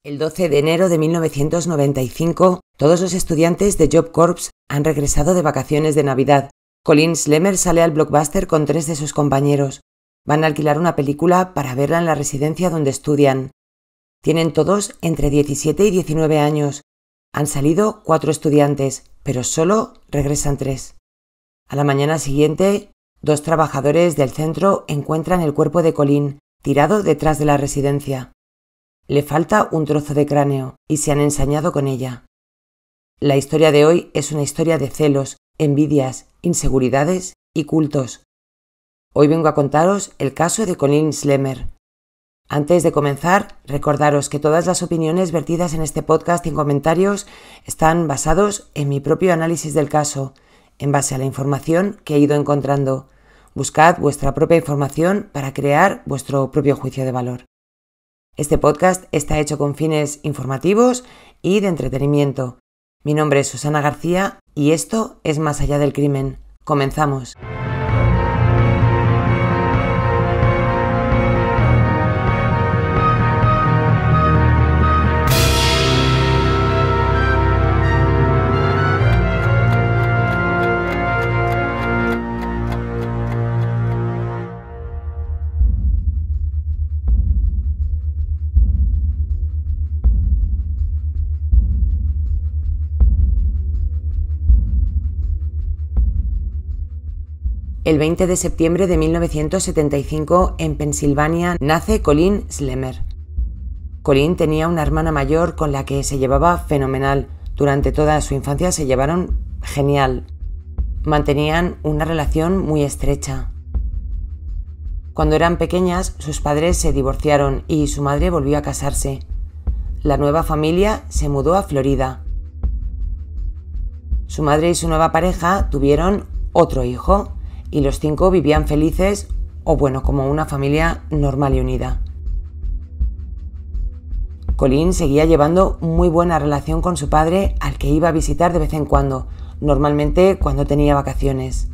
El 12 de enero de 1995, todos los estudiantes de Job Corps han regresado de vacaciones de Navidad. Colin Slemer sale al Blockbuster con 3 de sus compañeros. Van a alquilar una película para verla en la residencia donde estudian. Tienen todos entre 17 y 19 años. Han salido 4 estudiantes, pero solo regresan 3. A la mañana siguiente, 2 trabajadores del centro encuentran el cuerpo de Colin tirado detrás de la residencia. Le falta un trozo de cráneo y se han ensañado con ella. La historia de hoy es una historia de celos, envidias, inseguridades y cultos. Hoy vengo a contaros el caso de Colin Slemer. Antes de comenzar, recordaros que todas las opiniones vertidas en este podcast y en comentarios están basados en mi propio análisis del caso, en base a la información que he ido encontrando. Buscad vuestra propia información para crear vuestro propio juicio de valor. Este podcast está hecho con fines informativos y de entretenimiento. Mi nombre es Susana García y esto es Más allá del crimen. Comenzamos. El 20 de septiembre de 1975, en Pensilvania, nace Colin Slemer. Colin tenía una hermana mayor con la que se llevaba fenomenal. Durante toda su infancia se llevaron genial. Mantenían una relación muy estrecha. Cuando eran pequeñas, sus padres se divorciaron y su madre volvió a casarse. La nueva familia se mudó a Florida. Su madre y su nueva pareja tuvieron otro hijo. Y los 5 vivían felices, como una familia normal y unida. Colin seguía llevando muy buena relación con su padre, al que iba a visitar de vez en cuando, normalmente cuando tenía vacaciones.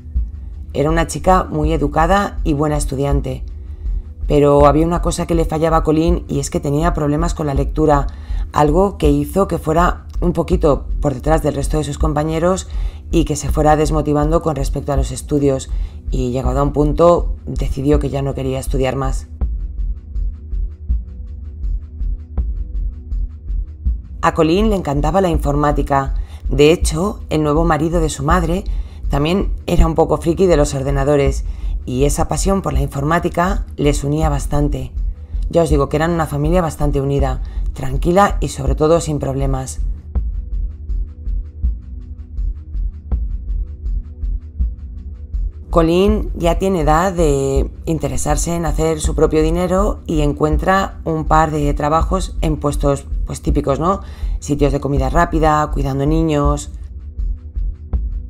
Era una chica muy educada y buena estudiante. Pero había una cosa que le fallaba a Colin y es que tenía problemas con la lectura, algo que hizo que fuera un poquito por detrás del resto de sus compañeros y que se fuera desmotivando con respecto a los estudios, y llegado a un punto decidió que ya no quería estudiar más. A Colin le encantaba la informática. De hecho, el nuevo marido de su madre también era un poco friki de los ordenadores, y esa pasión por la informática les unía bastante. Ya os digo que eran una familia bastante unida, tranquila y sobre todo sin problemas. Colin ya tiene edad de interesarse en hacer su propio dinero y encuentra un par de trabajos en puestos típicos, ¿no? Sitios de comida rápida, cuidando niños.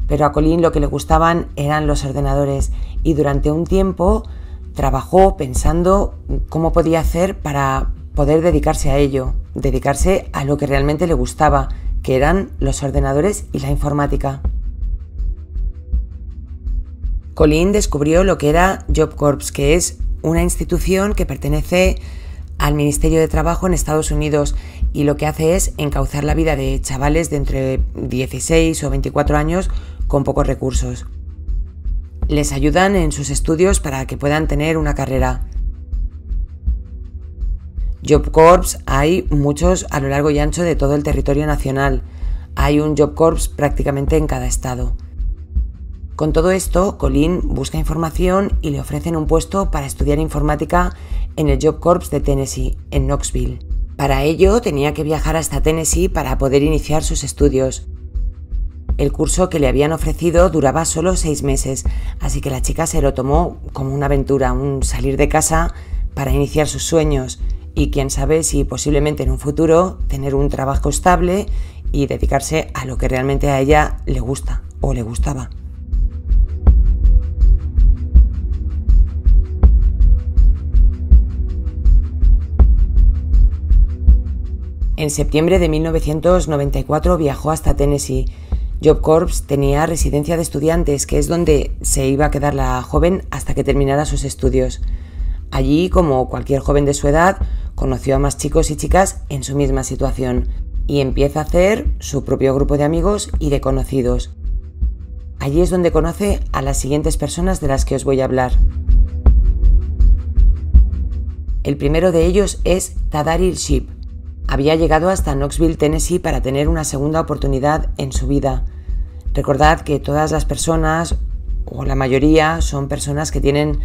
Pero a Colin lo que le gustaban eran los ordenadores y durante un tiempo trabajó pensando cómo podía hacer para poder dedicarse a ello, dedicarse a lo que realmente le gustaba, que eran los ordenadores y la informática. Colin descubrió lo que era Job Corps, que es una institución que pertenece al Ministerio de Trabajo en Estados Unidos y lo que hace es encauzar la vida de chavales de entre 16 o 24 años con pocos recursos. Les ayudan en sus estudios para que puedan tener una carrera. Job Corps hay muchos a lo largo y ancho de todo el territorio nacional. Hay un Job Corps prácticamente en cada estado. Con todo esto, Colin busca información y le ofrecen un puesto para estudiar informática en el Job Corps de Tennessee, en Knoxville. Para ello tenía que viajar hasta Tennessee para poder iniciar sus estudios. El curso que le habían ofrecido duraba solo 6 meses, así que la chica se lo tomó como una aventura, un salir de casa para iniciar sus sueños y quién sabe si posiblemente en un futuro tener un trabajo estable y dedicarse a lo que realmente a ella le gusta o le gustaba. En septiembre de 1994 viajó hasta Tennessee. Job Corps tenía residencia de estudiantes, que es donde se iba a quedar la joven hasta que terminara sus estudios. Allí, como cualquier joven de su edad, conoció a más chicos y chicas en su misma situación y empieza a hacer su propio grupo de amigos y de conocidos. Allí es donde conoce a las siguientes personas de las que os voy a hablar. El primero de ellos es Tadaryl Shipp. Había llegado hasta Knoxville, Tennessee, para tener una segunda oportunidad en su vida. Recordad que todas las personas, o la mayoría, son personas que tienen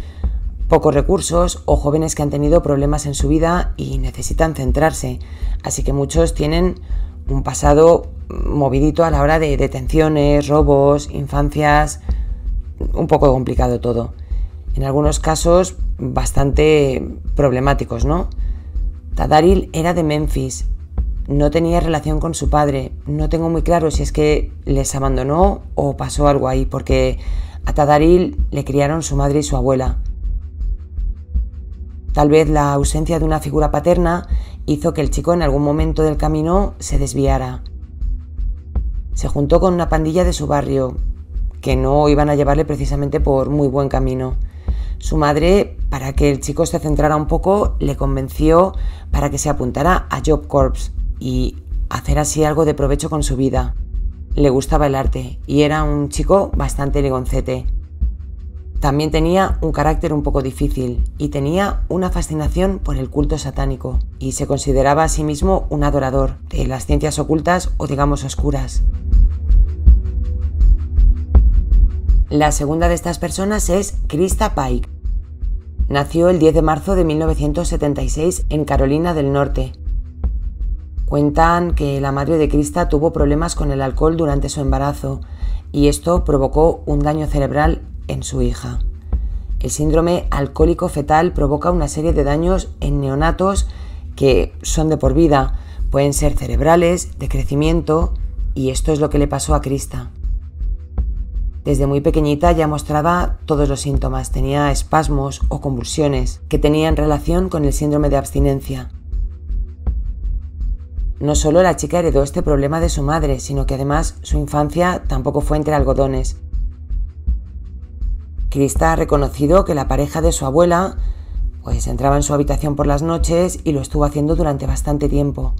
pocos recursos o jóvenes que han tenido problemas en su vida y necesitan centrarse. Así que muchos tienen un pasado movidito a la hora de detenciones, robos, infancias, un poco complicado todo. En algunos casos bastante problemáticos, ¿no? Tadaryl era de Memphis, no tenía relación con su padre, no tengo muy claro si es que les abandonó o pasó algo ahí, porque a Tadaryl le criaron su madre y su abuela. Tal vez la ausencia de una figura paterna hizo que el chico en algún momento del camino se desviara. Se juntó con una pandilla de su barrio, que no iban a llevarle precisamente por muy buen camino. Su madre, para que el chico se centrara un poco, le convenció para que se apuntara a Job Corps y hacer así algo de provecho con su vida. Le gustaba el arte y era un chico bastante legoncete. También tenía un carácter un poco difícil y tenía una fascinación por el culto satánico y se consideraba a sí mismo un adorador de las ciencias ocultas o digamos oscuras. La segunda de estas personas es Krista Pike. Nació el 10 de marzo de 1976 en Carolina del Norte. Cuentan que la madre de Krista tuvo problemas con el alcohol durante su embarazo y esto provocó un daño cerebral en su hija. El síndrome alcohólico fetal provoca una serie de daños en neonatos que son de por vida, pueden ser cerebrales, de crecimiento, y esto es lo que le pasó a Krista. Desde muy pequeñita ya mostraba todos los síntomas, tenía espasmos o convulsiones que tenían relación con el síndrome de abstinencia. No solo la chica heredó este problema de su madre, sino que además su infancia tampoco fue entre algodones. Krista ha reconocido que la pareja de su abuela pues entraba en su habitación por las noches y lo estuvo haciendo durante bastante tiempo.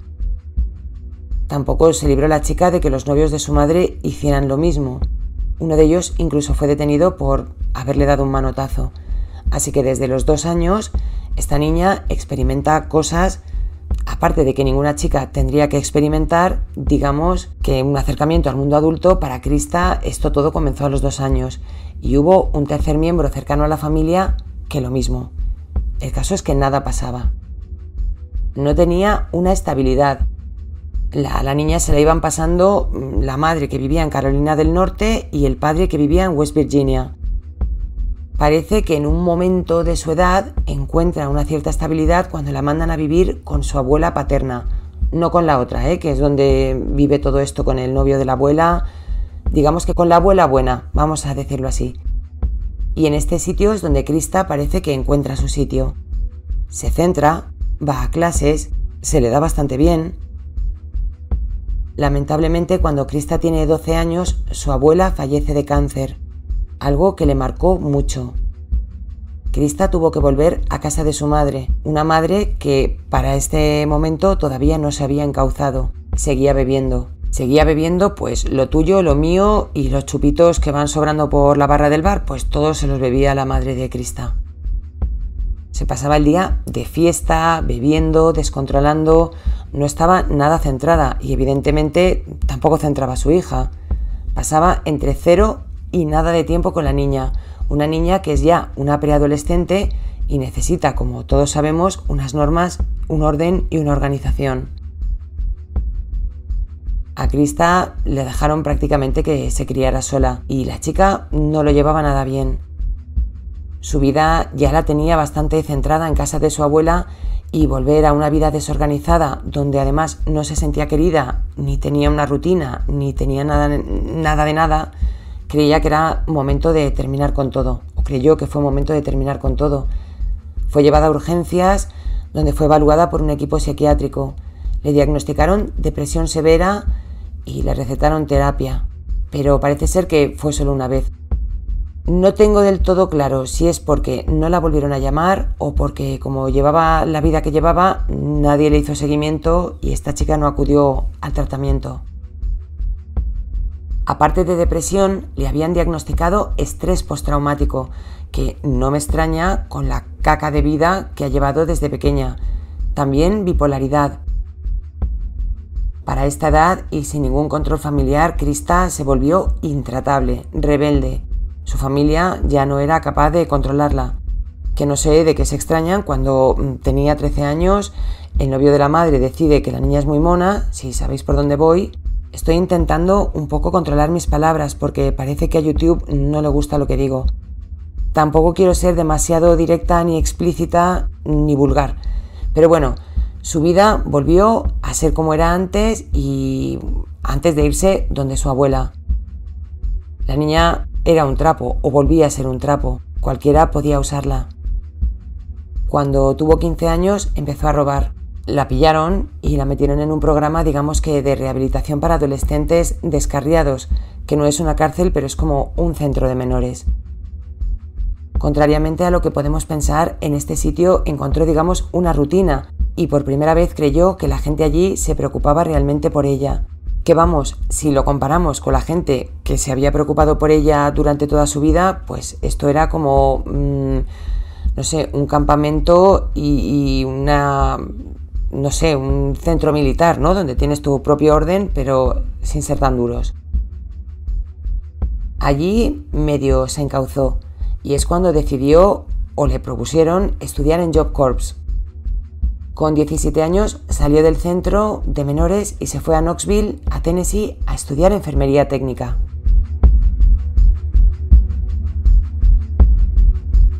Tampoco se libró la chica de que los novios de su madre hicieran lo mismo. Uno de ellos incluso fue detenido por haberle dado un manotazo. Así que desde los 2 años esta niña experimenta cosas, aparte de que ninguna chica tendría que experimentar, digamos que un acercamiento al mundo adulto. Para Krista esto todo comenzó a los 2 años y hubo un tercer miembro cercano a la familia que lo mismo. El caso es que nada pasaba. No tenía una estabilidad. La niña se la iban pasando la madre que vivía en Carolina del Norte y el padre que vivía en West Virginia. Parece que en un momento de su edad encuentra una cierta estabilidad cuando la mandan a vivir con su abuela paterna, no con la otra, que es donde vive todo esto con el novio de la abuela, digamos que con la abuela buena, vamos a decirlo así. Y en este sitio es donde Krista parece que encuentra su sitio. Se centra, va a clases, se le da bastante bien. Lamentablemente, cuando Krista tiene 12 años, su abuela fallece de cáncer, algo que le marcó mucho. Krista tuvo que volver a casa de su madre, una madre que para este momento todavía no se había encauzado. Seguía bebiendo pues lo tuyo, lo mío y los chupitos que van sobrando por la barra del bar, pues todos se los bebía la madre de Krista. Se pasaba el día de fiesta, bebiendo, descontrolando, no estaba nada centrada y evidentemente tampoco centraba a su hija. Pasaba entre 0 y nada de tiempo con la niña, una niña que es ya una preadolescente y necesita, como todos sabemos, unas normas, un orden y una organización. A Krista le dejaron prácticamente que se criara sola y la chica no lo llevaba nada bien. Su vida ya la tenía bastante centrada en casa de su abuela y volver a una vida desorganizada donde además no se sentía querida, ni tenía una rutina, ni tenía nada de nada, creía que era momento de terminar con todo, o creyó que fue momento de terminar con todo. Fue llevada a urgencias donde fue evaluada por un equipo psiquiátrico. Le diagnosticaron depresión severa y le recetaron terapia, pero parece ser que fue solo una vez. No tengo del todo claro si es porque no la volvieron a llamar o porque, como llevaba la vida que llevaba, nadie le hizo seguimiento y esta chica no acudió al tratamiento. Aparte de depresión, le habían diagnosticado estrés postraumático, que no me extraña con la caca de vida que ha llevado desde pequeña. También bipolaridad. Para esta edad y sin ningún control familiar, Krista se volvió intratable, rebelde. Su familia ya no era capaz de controlarla. Que no sé de qué se extrañan cuando tenía 13 años, el novio de la madre decide que la niña es muy mona, si sabéis por dónde voy. Estoy intentando un poco controlar mis palabras porque parece que a YouTube no le gusta lo que digo. Tampoco quiero ser demasiado directa, ni explícita, ni vulgar. Pero bueno, su vida volvió a ser como era antes y antes de irse donde su abuela. La niña era un trapo o volvía a ser un trapo. Cualquiera podía usarla. Cuando tuvo 15 años empezó a robar. La pillaron y la metieron en un programa, digamos que de rehabilitación para adolescentes descarriados, que no es una cárcel, pero es como un centro de menores. Contrariamente a lo que podemos pensar, en este sitio encontró, digamos, una rutina y por primera vez creyó que la gente allí se preocupaba realmente por ella. Que vamos, si lo comparamos con la gente que se había preocupado por ella durante toda su vida, pues esto era como, no sé, un campamento y una... no sé, un centro militar, ¿no? Donde tienes tu propio orden, pero sin ser tan duros. Allí medio se encauzó y es cuando decidió, o le propusieron, estudiar en Job Corps. Con 17 años salió del centro de menores y se fue a Knoxville, a Tennessee, a estudiar enfermería técnica.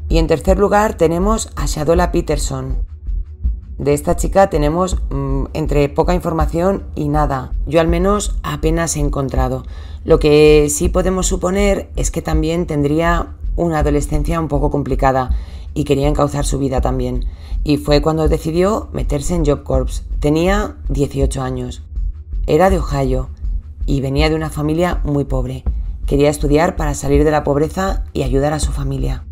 Y en tercer lugar tenemos a Shadola Peterson. De esta chica tenemos entre poca información y nada. Yo al menos apenas he encontrado. Lo que sí podemos suponer es que también tendría una adolescencia un poco complicada y quería encauzar su vida también. Y fue cuando decidió meterse en Job Corps. Tenía 18 años. Era de Ohio y venía de una familia muy pobre. Quería estudiar para salir de la pobreza y ayudar a su familia.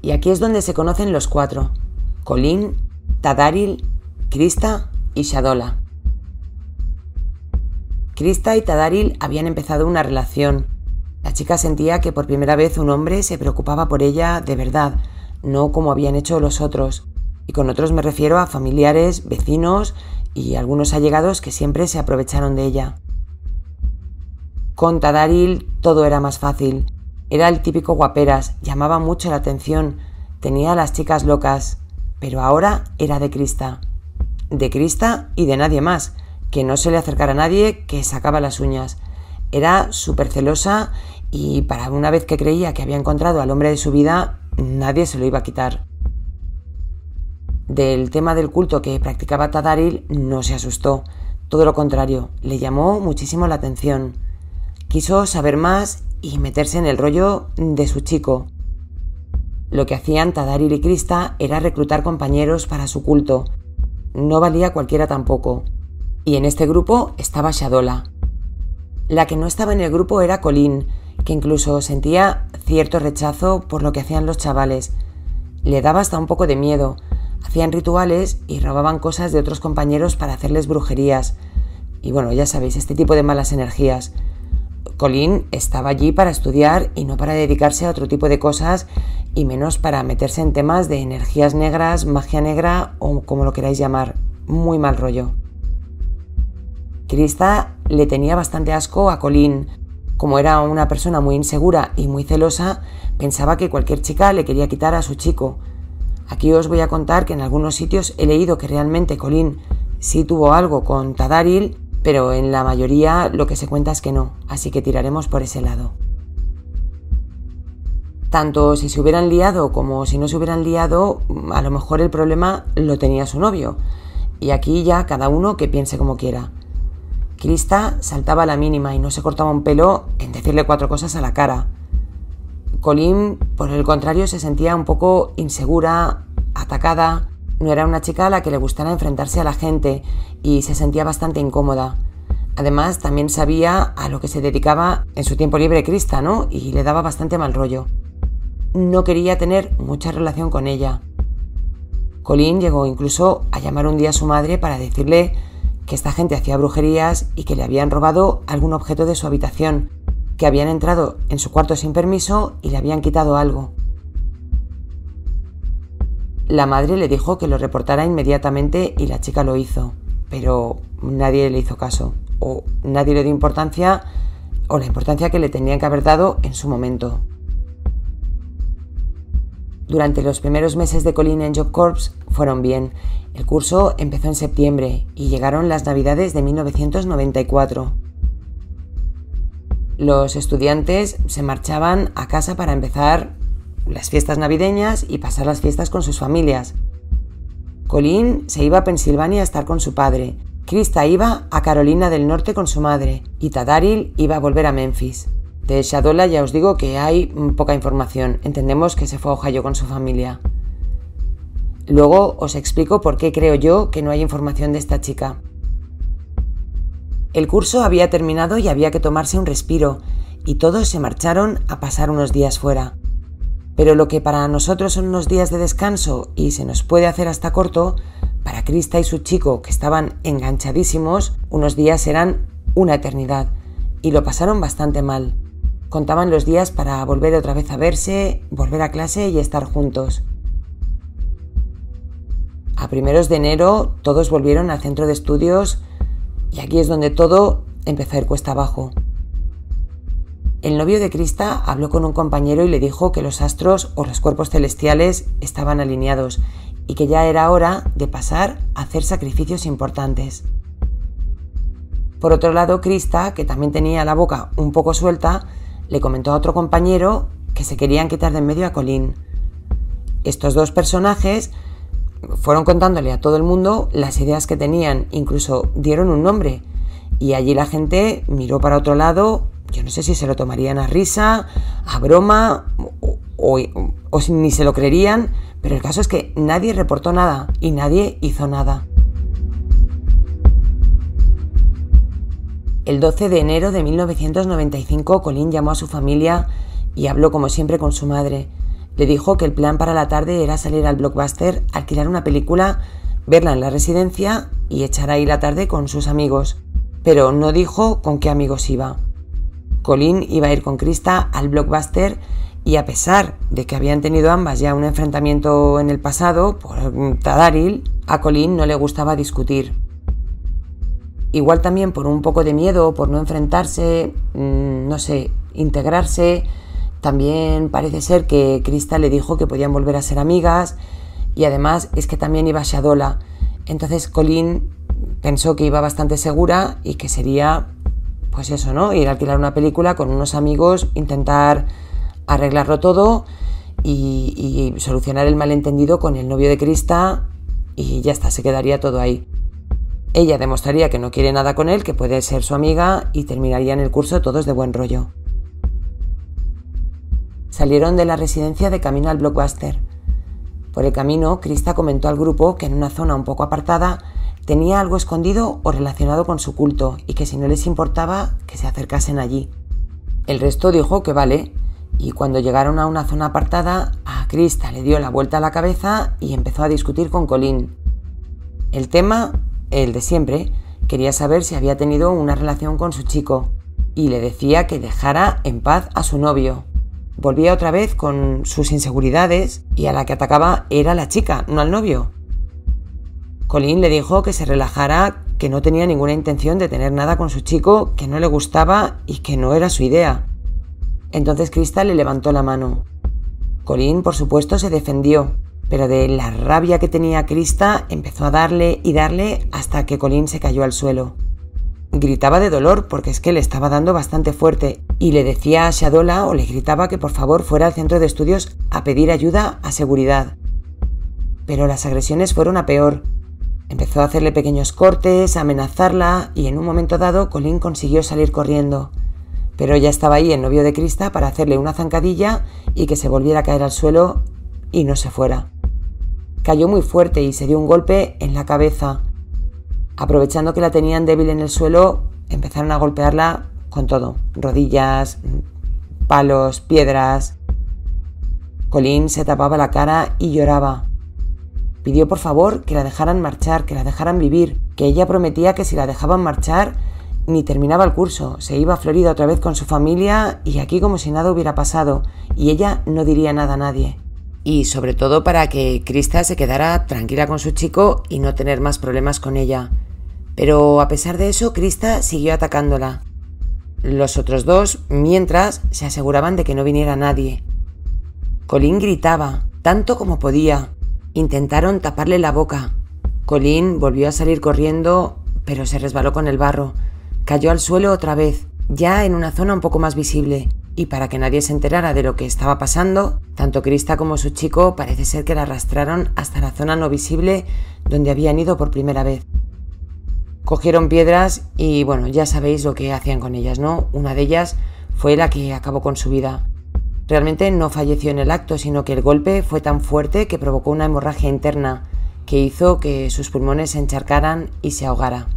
Y aquí es donde se conocen los cuatro: Colleen, Tadaril, Krista y Shadola. Krista y Tadaril habían empezado una relación. La chica sentía que por primera vez un hombre se preocupaba por ella de verdad, no como habían hecho los otros. Y con otros me refiero a familiares, vecinos y algunos allegados que siempre se aprovecharon de ella. Con Tadaril todo era más fácil. Era el típico guaperas, llamaba mucho la atención, tenía a las chicas locas. Pero ahora era de Krista. De Krista y de nadie más, que no se le acercara a nadie, que sacaba las uñas. Era súper celosa y para una vez que creía que había encontrado al hombre de su vida, nadie se lo iba a quitar. Del tema del culto que practicaba Tadaril no se asustó, todo lo contrario, le llamó muchísimo la atención. Quiso saber más y meterse en el rollo de su chico. Lo que hacían Tadaril y Krista era reclutar compañeros para su culto. No valía cualquiera tampoco. Y en este grupo estaba Shadola. La que no estaba en el grupo era Colleen, que incluso sentía cierto rechazo por lo que hacían los chavales. Le daba hasta un poco de miedo. Hacían rituales y robaban cosas de otros compañeros para hacerles brujerías. Y bueno, ya sabéis, este tipo de malas energías. Colleen estaba allí para estudiar y no para dedicarse a otro tipo de cosas y menos para meterse en temas de energías negras, magia negra o como lo queráis llamar. Muy mal rollo. Krista le tenía bastante asco a Colleen. Como era una persona muy insegura y muy celosa, pensaba que cualquier chica le quería quitar a su chico. Aquí os voy a contar que en algunos sitios he leído que realmente Colleen sí tuvo algo con Tadaril, pero en la mayoría lo que se cuenta es que no, así que tiraremos por ese lado. Tanto si se hubieran liado como si no se hubieran liado, a lo mejor el problema lo tenía su novio. Y aquí ya cada uno que piense como quiera. Krista saltaba a la mínima y no se cortaba un pelo en decirle 4 cosas a la cara. Colleen, por el contrario, se sentía un poco insegura, atacada. No era una chica a la que le gustara enfrentarse a la gente y se sentía bastante incómoda. Además, también sabía a lo que se dedicaba en su tiempo libre Krista, ¿no? Y le daba bastante mal rollo. no quería tener mucha relación con ella. Colin llegó incluso a llamar un día a su madre para decirle que esta gente hacía brujerías y que le habían robado algún objeto de su habitación, que habían entrado en su cuarto sin permiso y le habían quitado algo. La madre le dijo que lo reportara inmediatamente y la chica lo hizo, pero nadie le hizo caso, o nadie le dio importancia, o la importancia que le tenían que haber dado en su momento. Durante los primeros meses de Colin en Job Corps fueron bien. El curso empezó en septiembre y llegaron las Navidades de 1994. Los estudiantes se marchaban a casa para empezar las fiestas navideñas y pasar las fiestas con sus familias. Colin se iba a Pensilvania a estar con su padre, Krista iba a Carolina del Norte con su madre y Tadaril iba a volver a Memphis. De Shadola ya os digo que hay poca información, entendemos que se fue a Ohio con su familia. Luego os explico por qué creo yo que no hay información de esta chica. El curso había terminado y había que tomarse un respiro, y todos se marcharon a pasar unos días fuera. Pero lo que para nosotros son unos días de descanso y se nos puede hacer hasta corto, para Krista y su chico, que estaban enganchadísimos, unos días eran una eternidad, y lo pasaron bastante mal. Contaban los días para volver otra vez a verse, volver a clase y estar juntos. A primeros de enero todos volvieron al centro de estudios y aquí es donde todo empezó a ir cuesta abajo. El novio de Krista habló con un compañero y le dijo que los astros o los cuerpos celestiales estaban alineados y que ya era hora de pasar a hacer sacrificios importantes. Por otro lado, Krista, que también tenía la boca un poco suelta, le comentó a otro compañero que se querían quitar de en medio a Colin. Estos dos personajes fueron contándole a todo el mundo las ideas que tenían, incluso dieron un nombre, y allí la gente miró para otro lado. Yo no sé si se lo tomarían a risa, a broma, o si ni se lo creerían, pero el caso es que nadie reportó nada y nadie hizo nada. El 12 de enero de 1995, Colin llamó a su familia y habló como siempre con su madre. Le dijo que el plan para la tarde era salir al Blockbuster, alquilar una película, verla en la residencia y echar ahí la tarde con sus amigos. Pero no dijo con qué amigos iba. Colin iba a ir con Krista al Blockbuster y a pesar de que habían tenido ambas ya un enfrentamiento en el pasado por Tadaril, a Colin no le gustaba discutir. Igual también por un poco de miedo, por no enfrentarse, no sé, integrarse. También parece ser que Krista le dijo que podían volver a ser amigas y además es que también iba Shadola. Entonces Colin pensó que iba bastante segura y que sería, pues eso, ¿no? Ir a alquilar una película con unos amigos, intentar arreglarlo todo y solucionar el malentendido con el novio de Krista y ya está, se quedaría todo ahí. Ella demostraría que no quiere nada con él, que puede ser su amiga y terminarían el curso todos de buen rollo. Salieron de la residencia de camino al Blockbuster. Por el camino, Krista comentó al grupo que en una zona un poco apartada tenía algo escondido o relacionado con su culto y que si no les importaba que se acercasen allí. El resto dijo que vale, y cuando llegaron a una zona apartada, a Krista le dio la vuelta a la cabeza y empezó a discutir con Colin. El tema, el de siempre, quería saber si había tenido una relación con su chico y le decía que dejara en paz a su novio. Volvía otra vez con sus inseguridades y a la que atacaba era la chica, no al novio. Colin le dijo que se relajara, que no tenía ninguna intención de tener nada con su chico, que no le gustaba y que no era su idea. Entonces Krista le levantó la mano. Colin, por supuesto, se defendió, pero de la rabia que tenía Krista empezó a darle y darle hasta que Colin se cayó al suelo. Gritaba de dolor porque es que le estaba dando bastante fuerte y le decía a Shadola o le gritaba que por favor fuera al centro de estudios a pedir ayuda a seguridad. Pero las agresiones fueron a peor. Empezó a hacerle pequeños cortes, a amenazarla y en un momento dado Colin consiguió salir corriendo. Pero ya estaba ahí el novio de Krista para hacerle una zancadilla y que se volviera a caer al suelo y no se fuera. Cayó muy fuerte y se dio un golpe en la cabeza. Aprovechando que la tenían débil en el suelo, empezaron a golpearla con todo, rodillas, palos, piedras. Colleen se tapaba la cara y lloraba. Pidió por favor que la dejaran marchar, que la dejaran vivir, que ella prometía que si la dejaban marchar ni terminaba el curso, se iba a Florida otra vez con su familia y aquí como si nada hubiera pasado, y ella no diría nada a nadie. Y sobre todo para que Krista se quedara tranquila con su chico y no tener más problemas con ella. Pero a pesar de eso, Krista siguió atacándola. Los otros dos, mientras, se aseguraban de que no viniera nadie. Colleen gritaba, tanto como podía. Intentaron taparle la boca. Colleen volvió a salir corriendo, pero se resbaló con el barro. Cayó al suelo otra vez, ya en una zona un poco más visible, y para que nadie se enterara de lo que estaba pasando, tanto Krista como su chico parece ser que la arrastraron hasta la zona no visible donde habían ido por primera vez. Cogieron piedras y bueno, ya sabéis lo que hacían con ellas, ¿no? Una de ellas fue la que acabó con su vida. Realmente no falleció en el acto, sino que el golpe fue tan fuerte que provocó una hemorragia interna que hizo que sus pulmones se encharcaran y se ahogara.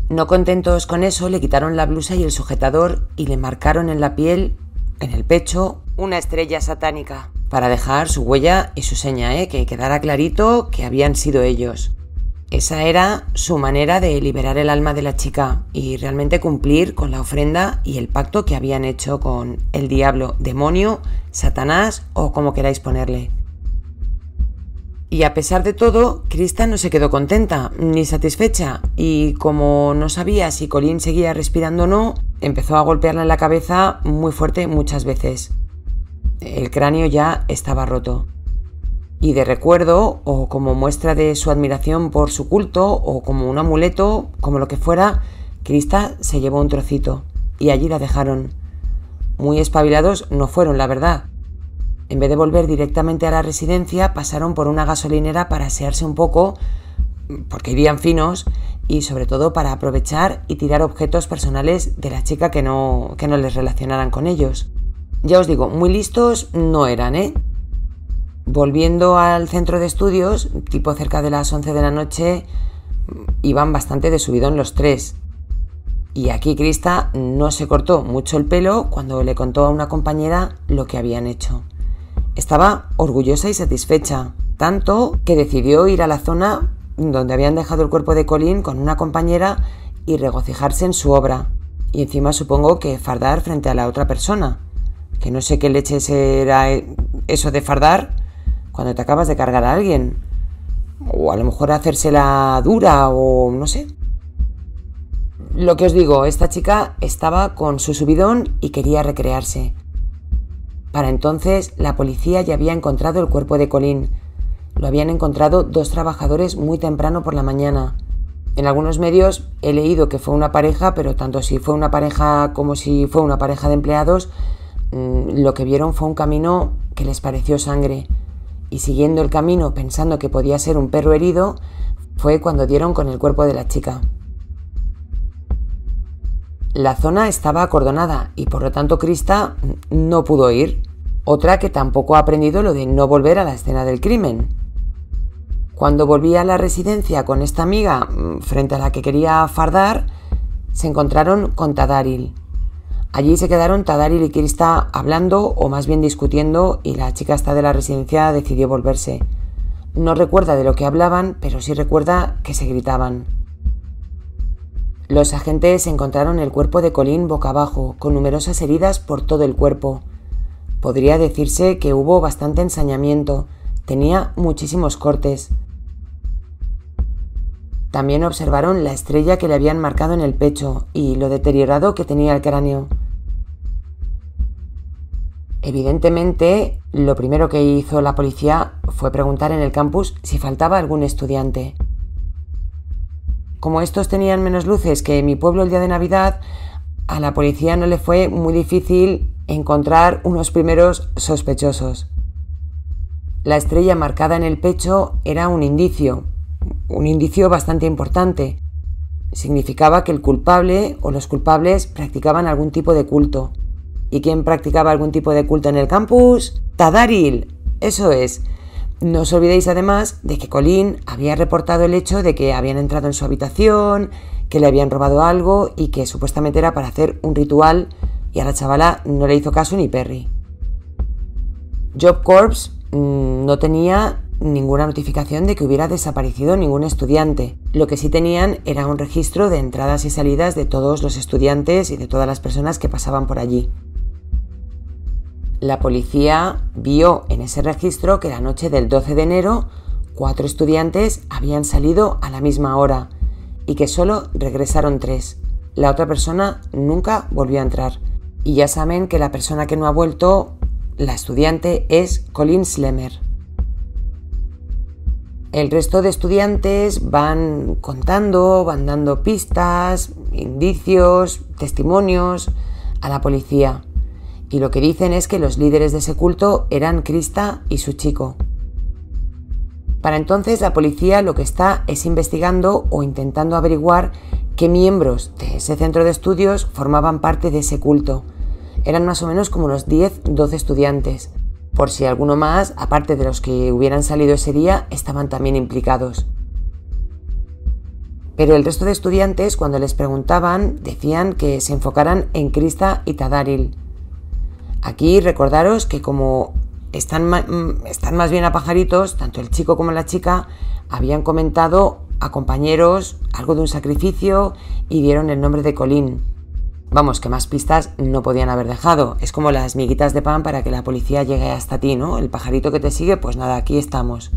No contentos con eso, le quitaron la blusa y el sujetador y le marcaron en la piel, en el pecho, una estrella satánica para dejar su huella y su seña, que quedara clarito que habían sido ellos. Esa era su manera de liberar el alma de la chica y realmente cumplir con la ofrenda y el pacto que habían hecho con el diablo, demonio, Satanás o como queráis ponerle. Y a pesar de todo, Krista no se quedó contenta ni satisfecha y como no sabía si Colleen seguía respirando o no, empezó a golpearla en la cabeza muy fuerte muchas veces. El cráneo ya estaba roto. Y de recuerdo, o como muestra de su admiración por su culto, o como un amuleto, como lo que fuera, Krista se llevó un trocito, y allí la dejaron. Muy espabilados no fueron, la verdad. En vez de volver directamente a la residencia, pasaron por una gasolinera para asearse un poco, porque irían finos, y sobre todo para aprovechar y tirar objetos personales de la chica que no les relacionaran con ellos. Ya os digo, muy listos no eran, Volviendo al centro de estudios, tipo cerca de las 11 de la noche, iban bastante de subidón los tres. Y aquí Krista no se cortó mucho el pelo cuando le contó a una compañera lo que habían hecho. Estaba orgullosa y satisfecha, tanto que decidió ir a la zona donde habían dejado el cuerpo de Colleen con una compañera y regocijarse en su obra. Y encima supongo que fardar frente a la otra persona. Que no sé qué leches era eso de fardar cuando te acabas de cargar a alguien. O a lo mejor hacérsela dura o no sé. Lo que os digo, esta chica estaba con su subidón y quería recrearse. Para entonces la policía ya había encontrado el cuerpo de Colleen. Lo habían encontrado 2 trabajadores muy temprano por la mañana. En algunos medios he leído que fue una pareja, pero tanto si fue una pareja como si fue una pareja de empleados, lo que vieron fue un camino que les pareció sangre. Y siguiendo el camino pensando que podía ser un perro herido, fue cuando dieron con el cuerpo de la chica. La zona estaba acordonada y por lo tanto Krista no pudo ir. Otra que tampoco ha aprendido lo de no volver a la escena del crimen. Cuando volvía a la residencia con esta amiga frente a la que quería fardar, se encontraron con Tadaril. Allí se quedaron Tadaril y Krista hablando, o más bien discutiendo, y la chica esta de la residencia decidió volverse. No recuerda de lo que hablaban, pero sí recuerda que se gritaban. Los agentes encontraron el cuerpo de Colleen boca abajo, con numerosas heridas por todo el cuerpo. Podría decirse que hubo bastante ensañamiento, tenía muchísimos cortes. También observaron la estrella que le habían marcado en el pecho y lo deteriorado que tenía el cráneo. Evidentemente, lo primero que hizo la policía fue preguntar en el campus si faltaba algún estudiante. Como estos tenían menos luces que mi pueblo el día de Navidad, a la policía no le fue muy difícil encontrar unos primeros sospechosos. La estrella marcada en el pecho era un indicio bastante importante. Significaba que el culpable o los culpables practicaban algún tipo de culto. ¿Y quién practicaba algún tipo de culto en el campus? Tadaril, eso es. No os olvidéis además de que Colleen había reportado el hecho de que habían entrado en su habitación, que le habían robado algo y que supuestamente era para hacer un ritual y a la chavala no le hizo caso ni Perry. Job Corps no tenía ninguna notificación de que hubiera desaparecido ningún estudiante. Lo que sí tenían era un registro de entradas y salidas de todos los estudiantes y de todas las personas que pasaban por allí. La policía vio en ese registro que la noche del 12 de enero 4 estudiantes habían salido a la misma hora y que solo regresaron 3. La otra persona nunca volvió a entrar. Y ya saben que la persona que no ha vuelto, la estudiante, es Colleen Slemmer. El resto de estudiantes van contando, van dando pistas, indicios, testimonios a la policía. Y lo que dicen es que los líderes de ese culto eran Krista y su chico. Para entonces la policía lo que está es investigando o intentando averiguar qué miembros de ese centro de estudios formaban parte de ese culto. Eran más o menos como unos 10-12 estudiantes. Por si alguno más, aparte de los que hubieran salido ese día, estaban también implicados. Pero el resto de estudiantes, cuando les preguntaban, decían que se enfocaran en Krista y Tadaril. Aquí recordaros que como están más bien a pajaritos, tanto el chico como la chica habían comentado a compañeros algo de un sacrificio y dieron el nombre de Colleen. Vamos, que más pistas no podían haber dejado. Es como las miguitas de pan para que la policía llegue hasta ti, ¿no? El pajarito que te sigue, pues nada, aquí estamos.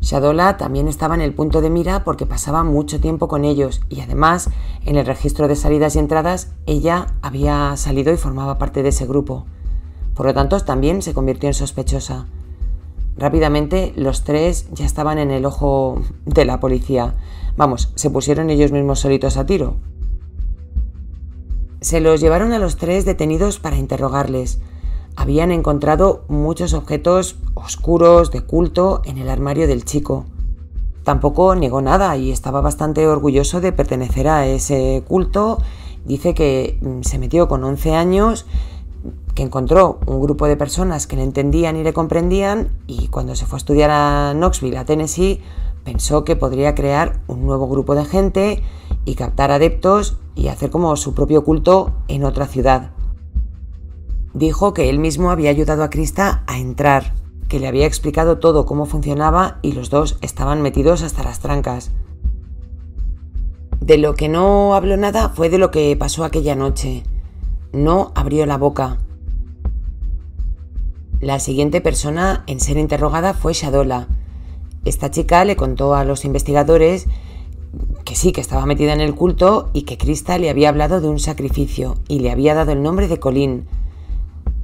Shadola también estaba en el punto de mira porque pasaba mucho tiempo con ellos y además en el registro de salidas y entradas ella había salido y formaba parte de ese grupo. Por lo tanto, también se convirtió en sospechosa. Rápidamente los 3 ya estaban en el ojo de la policía. Vamos, se pusieron ellos mismos solitos a tiro. Se los llevaron a los 3 detenidos para interrogarles. Habían encontrado muchos objetos oscuros de culto en el armario del chico. Tampoco negó nada y estaba bastante orgulloso de pertenecer a ese culto. Dice que se metió con 11 años, que encontró un grupo de personas que le entendían y le comprendían y cuando se fue a estudiar a Knoxville, a Tennessee, pensó que podría crear un nuevo grupo de gente y captar adeptos y hacer como su propio culto en otra ciudad. Dijo que él mismo había ayudado a Krista a entrar, que le había explicado todo cómo funcionaba y los dos estaban metidos hasta las trancas. De lo que no habló nada fue de lo que pasó aquella noche. No abrió la boca. La siguiente persona en ser interrogada fue Shadola. Esta chica le contó a los investigadores que sí, que estaba metida en el culto y que Krista le había hablado de un sacrificio y le había dado el nombre de Colleen.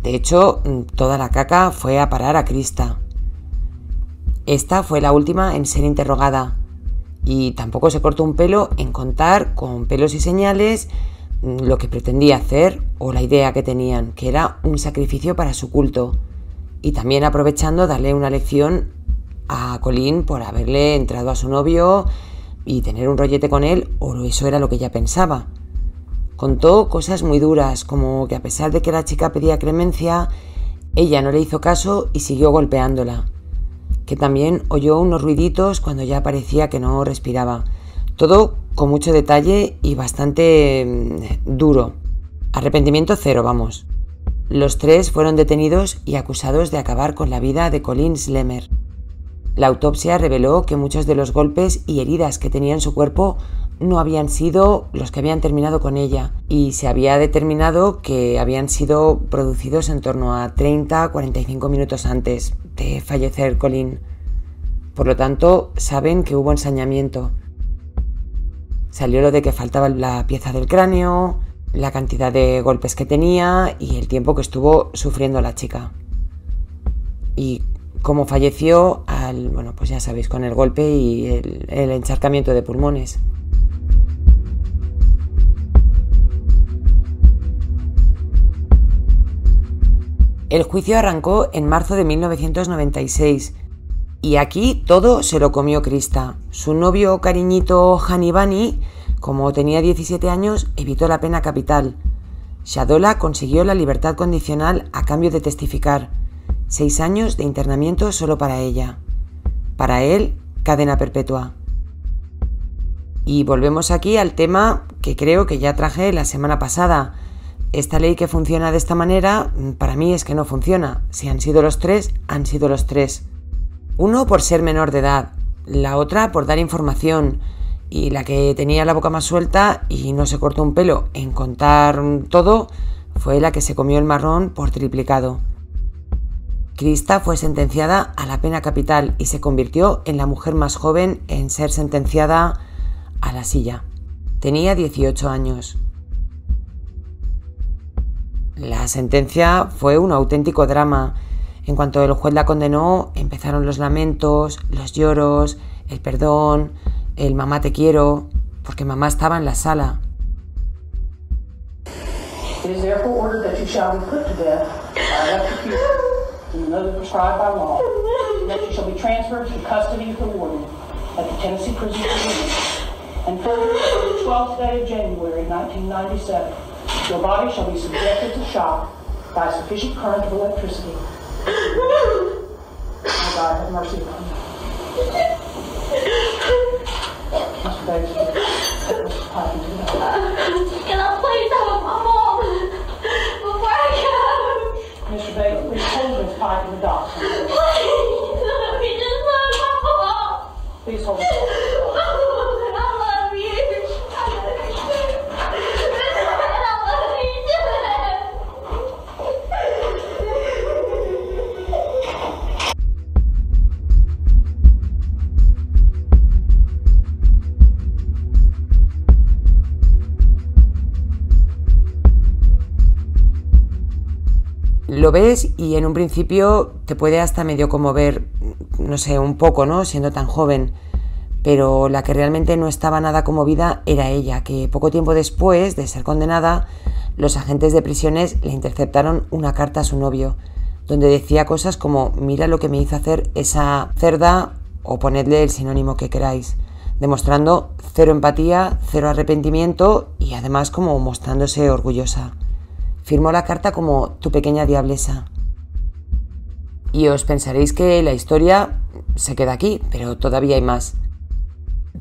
De hecho, toda la caca fue a parar a Krista. Esta fue la última en ser interrogada y tampoco se cortó un pelo en contar con pelos y señales lo que pretendía hacer o la idea que tenían, que era un sacrificio para su culto. Y también aprovechando darle una lección a Colleen por haberle entrado a su novio y tener un rollete con él, o eso era lo que ella pensaba. Contó cosas muy duras, como que a pesar de que la chica pedía clemencia, ella no le hizo caso y siguió golpeándola. Que también oyó unos ruiditos cuando ya parecía que no respiraba. Todo con mucho detalle y bastante duro. Arrepentimiento cero, vamos. Los 3 fueron detenidos y acusados de acabar con la vida de Colleen Slemmer. La autopsia reveló que muchos de los golpes y heridas que tenía en su cuerpo no habían sido los que habían terminado con ella y se había determinado que habían sido producidos en torno a 30-45 minutos antes de fallecer Colleen. Por lo tanto, saben que hubo ensañamiento. Salió lo de que faltaba la pieza del cráneo, la cantidad de golpes que tenía y el tiempo que estuvo sufriendo la chica. Y cómo falleció pues ya sabéis, con el golpe y el encharcamiento de pulmones. El juicio arrancó en marzo de 1996 y aquí todo se lo comió Krista. Su novio cariñito Hani Bani, como tenía 17 años, evitó la pena capital. Shadola consiguió la libertad condicional a cambio de testificar. 6 años de internamiento solo para ella. Para él, cadena perpetua. Y volvemos aquí al tema que creo que ya traje la semana pasada. esta ley que funciona de esta manera, para mí es que no funciona. Si han sido los tres, han sido los tres. Uno por ser menor de edad, la otra por dar información, y la que tenía la boca más suelta y no se cortó un pelo en contar todo fue la que se comió el marrón por triplicado. Krista fue sentenciada a la pena capital y se convirtió en la mujer más joven en ser sentenciada a la silla. Tenía 18 años. La sentencia fue un auténtico drama. En cuanto el juez la condenó, empezaron los lamentos, los lloros, el perdón, el mamá te quiero, porque mamá estaba en la sala. It is therefore ordered that you shall be put to death by electrocution in another prescribed by law, and that you shall be transferred to the custody of the warden at the Tennessee Prison for Women. And further, on the 12th day of January 1997, your body shall be subjected to shock by a sufficient current of electricity. May God have mercy upon you. Mr. Davis, put Mr. Pike into the house. Can I please have my mom before I go? Mr. Davis, please hold Miss Pike in the dock. Please, let me just love my mom. Please hold Miss Pike in the dock. I love you. I love you too. And I love you too. Lo ves y en un principio te puede hasta medio conmover, no sé, un poco, ¿no? Siendo tan joven. Pero la que realmente no estaba nada conmovida era ella, que poco tiempo después de ser condenada, los agentes de prisiones le interceptaron una carta a su novio, donde decía cosas como mira lo que me hizo hacer esa cerda, o ponedle el sinónimo que queráis, demostrando cero empatía, cero arrepentimiento y además como mostrándose orgullosa. Firmó la carta como tu pequeña diablesa. Y os pensaréis que la historia se queda aquí, pero todavía hay más.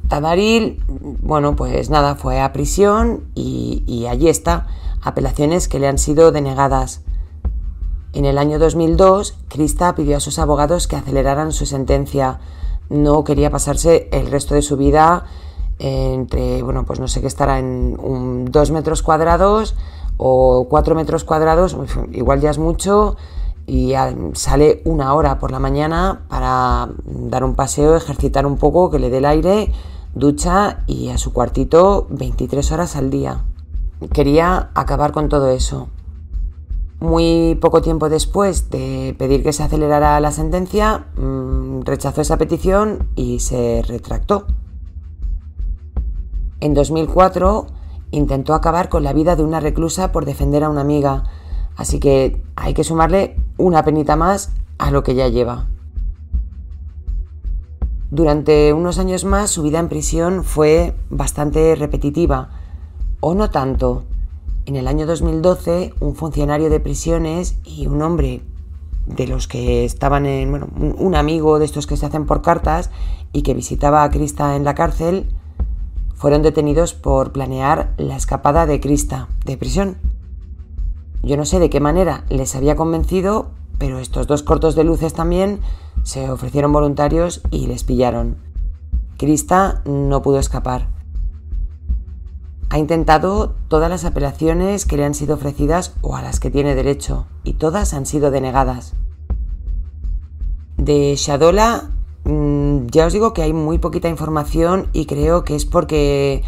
Tabaril, bueno, pues nada, fue a prisión y allí está, apelaciones que le han sido denegadas. En el año 2002, Krista pidió a sus abogados que aceleraran su sentencia. No quería pasarse el resto de su vida entre, bueno, pues no sé qué estará en 2 metros cuadrados o 4 metros cuadrados, igual ya es mucho, y sale 1 hora por la mañana para dar un paseo, ejercitar un poco, que le dé el aire, ducha y a su cuartito 23 horas al día. Quería acabar con todo eso. Muy poco tiempo después de pedir que se acelerara la sentencia, rechazó esa petición y se retractó. En 2004 intentó acabar con la vida de una reclusa por defender a una amiga, así que hay que sumarle una penita más a lo que ya lleva. Durante unos años más su vida en prisión fue bastante repetitiva, o no tanto. En el año 2012, un funcionario de prisiones y un hombre de los que estaban en, bueno, un amigo de estos que se hacen por cartas y que visitaba a Krista en la cárcel, fueron detenidos por planear la escapada de Krista de prisión. Yo no sé de qué manera les había convencido, pero estos 2 cortos de luces también se ofrecieron voluntarios y les pillaron. Krista no pudo escapar. Ha intentado todas las apelaciones que le han sido ofrecidas o a las que tiene derecho, y todas han sido denegadas. De Shadola, ya os digo que hay muy poquita información y creo que es porque,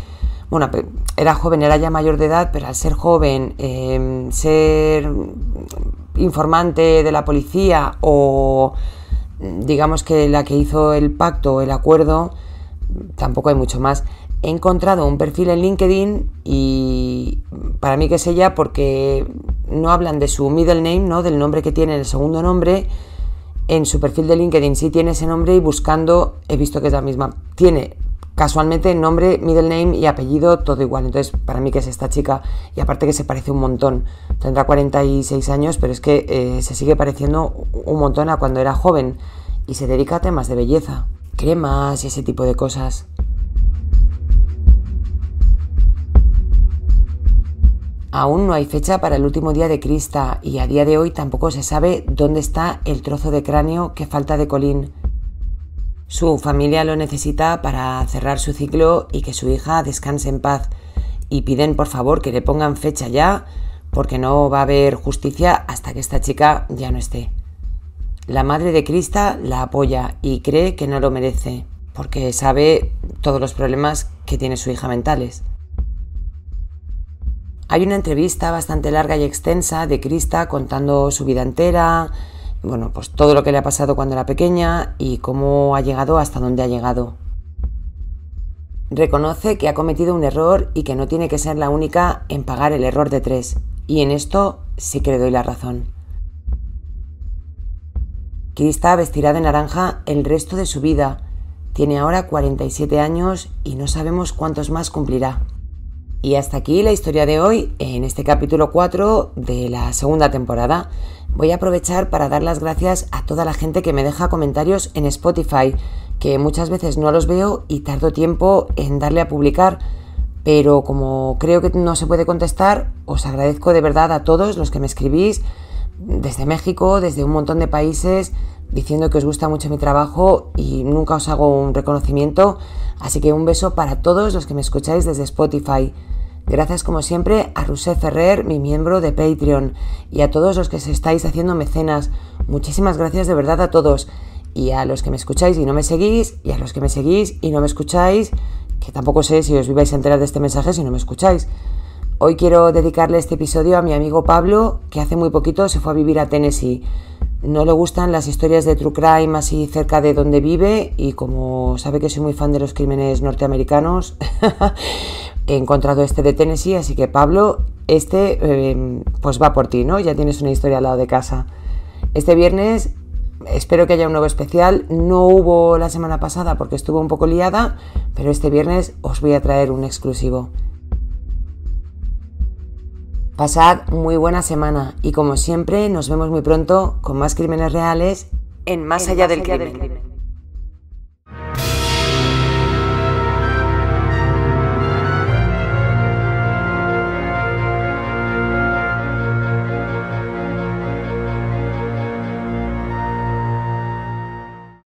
bueno, era joven, era ya mayor de edad, pero al ser joven, ser informante de la policía o digamos que la que hizo el pacto o el acuerdo, tampoco hay mucho más. He encontrado un perfil en LinkedIn y para mí que es ella porque no hablan de su middle name, ¿no? Del nombre que tiene, el segundo nombre. En su perfil de LinkedIn sí tiene ese nombre y buscando he visto que es la misma. Tiene casualmente nombre, middle name y apellido todo igual. Entonces para mí que es esta chica y aparte que se parece un montón. Tendrá 46 años pero es que se sigue pareciendo un montón a cuando era joven y se dedica a temas de belleza, cremas y ese tipo de cosas. Aún no hay fecha para el último día de Krista y a día de hoy tampoco se sabe dónde está el trozo de cráneo que falta de Colleen. Su familia lo necesita para cerrar su ciclo y que su hija descanse en paz, y piden por favor que le pongan fecha ya, porque no va a haber justicia hasta que esta chica ya no esté. La madre de Krista la apoya y cree que no lo merece, porque sabe todos los problemas que tiene su hija mentales. Hay una entrevista bastante larga y extensa de Krista contando su vida entera, pues todo lo que le ha pasado cuando era pequeña y cómo ha llegado hasta donde ha llegado. Reconoce que ha cometido un error y que no tiene que ser la única en pagar el error de 3, y en esto sí que le doy la razón. Krista vestirá de naranja el resto de su vida. Tiene ahora 47 años y no sabemos cuántos más cumplirá. Y hasta aquí la historia de hoy, en este capítulo 4 de la segunda temporada. Voy a aprovechar para dar las gracias a toda la gente que me deja comentarios en Spotify, que muchas veces no los veo y tardo tiempo en darle a publicar, pero como creo que no se puede contestar, os agradezco de verdad a todos los que me escribís, desde México, desde un montón de países, diciendo que os gusta mucho mi trabajo y nunca os hago un reconocimiento, así que un beso para todos los que me escucháis desde Spotify. Gracias como siempre a Rousset Ferrer, mi miembro de Patreon, y a todos los que se estáis haciendo mecenas. Muchísimas gracias de verdad a todos, y a los que me escucháis y no me seguís, y a los que me seguís y no me escucháis, que tampoco sé si os vais a enterar de este mensaje si no me escucháis. Hoy quiero dedicarle este episodio a mi amigo Pablo, que hace muy poquito se fue a vivir a Tennessee. No le gustan las historias de true crime así cerca de donde vive, y como sabe que soy muy fan de los crímenes norteamericanos, he encontrado este de Tennessee, así que Pablo, pues va por ti, ¿no? Ya tienes una historia al lado de casa. Este viernes espero que haya un nuevo especial. No hubo la semana pasada porque estuve un poco liada, pero este viernes os voy a traer un exclusivo. Pasad muy buena semana y como siempre nos vemos muy pronto con más crímenes reales en Más allá del crimen.